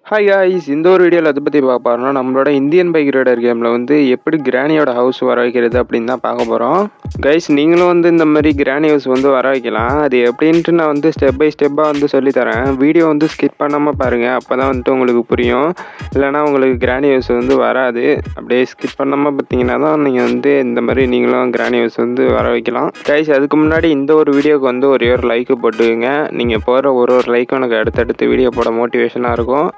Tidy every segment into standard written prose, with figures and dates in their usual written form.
Hi guys, இந்த ஒரு வீடியோவில் எதை பற்றி பார்க்க போகிறோம்னா நம்மளோட இந்தியன் பைக் ரைடர் கேமில் வந்து எப்படி கிராணியோட ஹவுஸ் வர வைக்கிறது அப்படின்னு தான் பார்க்க போகிறோம். கைஸ், நீங்களும் வந்து இந்த மாதிரி கிராணி ஹவுஸ் வந்து வர வைக்கலாம். அது எப்படின்ட்டு நான் வந்து ஸ்டெப் பை ஸ்டெப்பாக வந்து சொல்லித்தரேன். வீடியோ வந்து ஸ்கிப் பண்ணாமல் பாருங்கள், அப்போ தான் வந்துட்டு உங்களுக்கு புரியும். இல்லைனா உங்களுக்கு கிராணி ஹவுஸ் வந்து வராது. அப்படியே ஸ்கிப் பண்ணாமல் பார்த்தீங்கன்னா தான் நீங்கள் வந்து இந்த மாதிரி நீங்களும் கிராணி ஹவுஸ் வந்து வர வைக்கலாம். கைஸ், அதுக்கு முன்னாடி இந்த ஒரு வீடியோக்கு வந்து ஒரே ஒரு லைக்கு போட்டுக்குங்க. நீங்கள் போகிற ஒரு லைக்கும் எனக்கு அடுத்தடுத்து வீடியோ போட மோட்டிவேஷனாக இருக்கும்.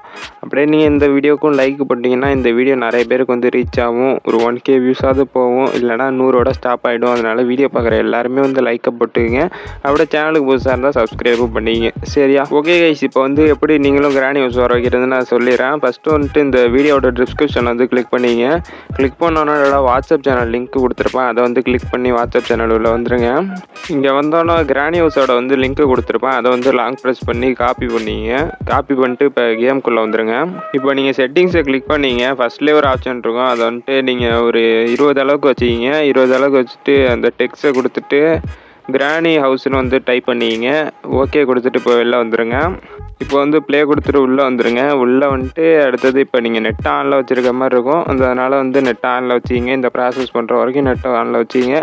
அப்படியே நீங்கள் இந்த வீடியோக்கும் லைக் போட்டிங்கன்னா இந்த வீடியோ நிறைய பேருக்கு வந்து ரீச் ஆகும். ஒரு 1K வியூஸாவது போகும், இல்லைனா 100ஓட ஸ்டாப் ஆகிடும். அதனால் வீடியோ பார்க்குற எல்லாருமே வந்து லைக்கை போட்டுக்குங்க. அப்படியே சேனலுக்கு புதுசாக இருந்தால் சப்ஸ்கிரைபும் பண்ணிங்க. சரியா? ஓகே கைஸ், இப்போ வந்து எப்படி நீங்களும் கிராணி ஹவுஸ் வர வைக்கிறதுன்னு நான் சொல்லிடுறேன். ஃபஸ்ட்டு வந்துட்டு இந்த வீடியோட டிஸ்கிரிப்ஷன் வந்து கிளிக் பண்ணிங்க. கிளிக் பண்ணோன்னா வாட்ஸ்அப் சேனல் லிங்க் கொடுத்துருப்பேன். அதை வந்து கிளிக் பண்ணி வாட்ஸ்அப் சேனல் உள்ள வந்துடுங்க. இங்கே வந்தோன்னா கிராணி ஹவுஸோட வந்து லிங்க் கொடுத்துருப்பேன். அதை வந்து லாங் ப்ரெஸ் பண்ணி காப்பி பண்ணிங்க. காப்பி பண்ணிட்டு இப்போ கேமுக்குள்ளே வந்துடுங்க. இப்போ நீங்கள் செட்டிங்ஸை கிளிக் பண்ணிங்க. ஃபஸ்ட்லேயே ஒரு ஆப்ஷன் இருக்கும். அதை வந்துட்டு நீங்கள் ஒரு 20 அளவுக்கு வச்சுக்கிங்க. 20 அளவுக்கு வச்சுட்டு அந்த டெக்ஸ்ட்டை கொடுத்துட்டு கிராணி ஹவுஸ்னு வந்து டைப் பண்ணிக்கிங்க. ஓகே கொடுத்துட்டு இப்போ வெளில வந்துடுங்க. இப்போ வந்து ப்ளே கொடுத்துட்டு உள்ளே வந்துடுங்க. உள்ளே வந்துட்டு அடுத்தது இப்போ நீங்கள் நெட் ஆனில் வச்சுருக்க மாதிரி இருக்கும். அதனால் வந்து நெட் ஆனில் வச்சுக்கிங்க. இந்த ப்ராசஸ் பண்ணுற வரைக்கும் நெட்டை ஆனில் வச்சுக்கிங்க.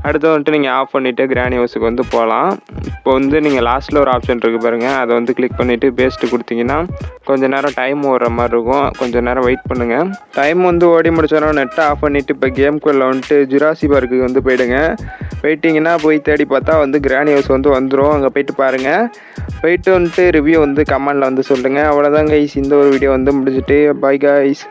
அடுத்து வந்துட்டு நீங்கள் ஆஃப் பண்ணிவிட்டு கிராணி ஹவுஸுக்கு வந்து போகலாம். இப்போ வந்து நீங்கள் லாஸ்ட்டில் ஒரு ஆப்ஷன் இருக்குது பாருங்கள். அதை வந்து கிளிக் பண்ணிவிட்டு பேஸ்ட்டு கொடுத்தீங்கன்னா கொஞ்சம் நேரம் டைம் ஓடுற மாதிரி இருக்கும். கொஞ்சம் நேரம் வெயிட் பண்ணுங்கள். டைம் வந்து ஓடி முடிச்சோன்னா நெட்டை ஆஃப் பண்ணிவிட்டு இப்போ கேம்குள்ளே வந்துட்டு ஜுராசி பார்க்குக்கு வந்து போயிடுங்க. போயிட்டிங்கன்னா போய் தேடி பார்த்தா வந்து கிராணி ஹவுஸ் வந்து வந்துடும். அங்கே போயிட்டு பாருங்கள். போயிட்டு வந்துட்டு ரிவ்யூ வந்து கமெண்டில் வந்து சொல்லுங்கள். அவ்வளோதான் கைஸ், இந்த ஒரு வீடியோ வந்து முடிச்சுட்டு பை கைஸ்.